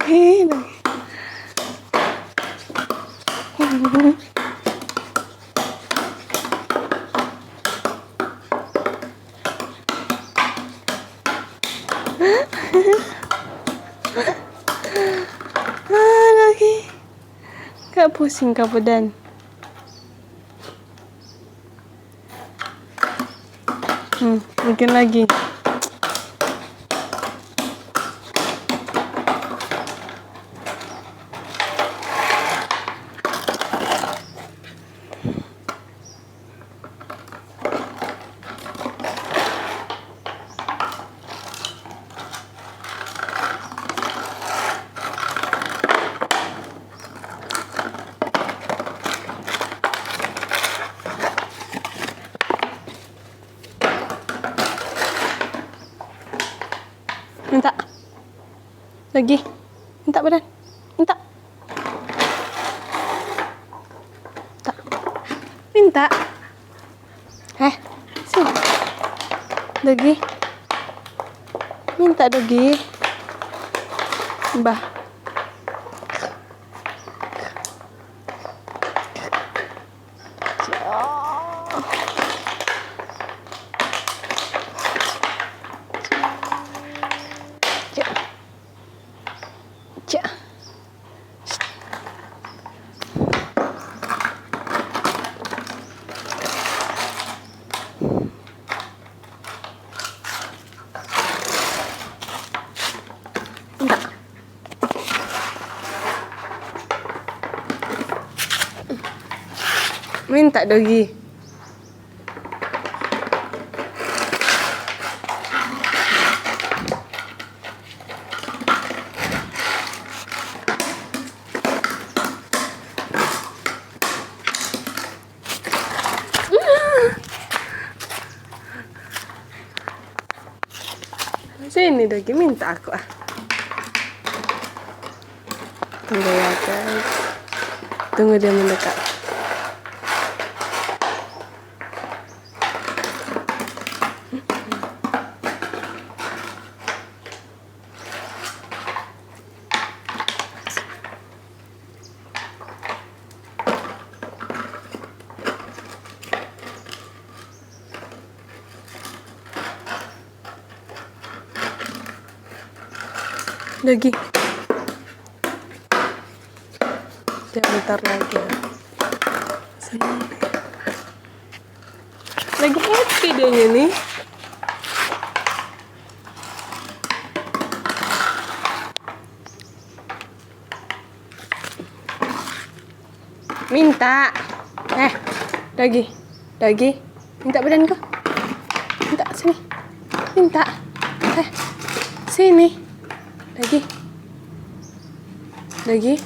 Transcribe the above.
lagi. Lagi. Gak pusing kak badan. Mungkin lagi. Minta. Lagi. Minta badan. Minta. Minta. Sini. Lagi. Minta lagi. Bah. Minta dogi. Sini dogi, minta aku Tunggu ya guys. Tunggu dia mendekat. Lagi. Dia bentar lagi. Senang. Lagi happy dia nih. Minta. Lagi. Minta badan kau. Minta sini. Minta. Sini. Lagi.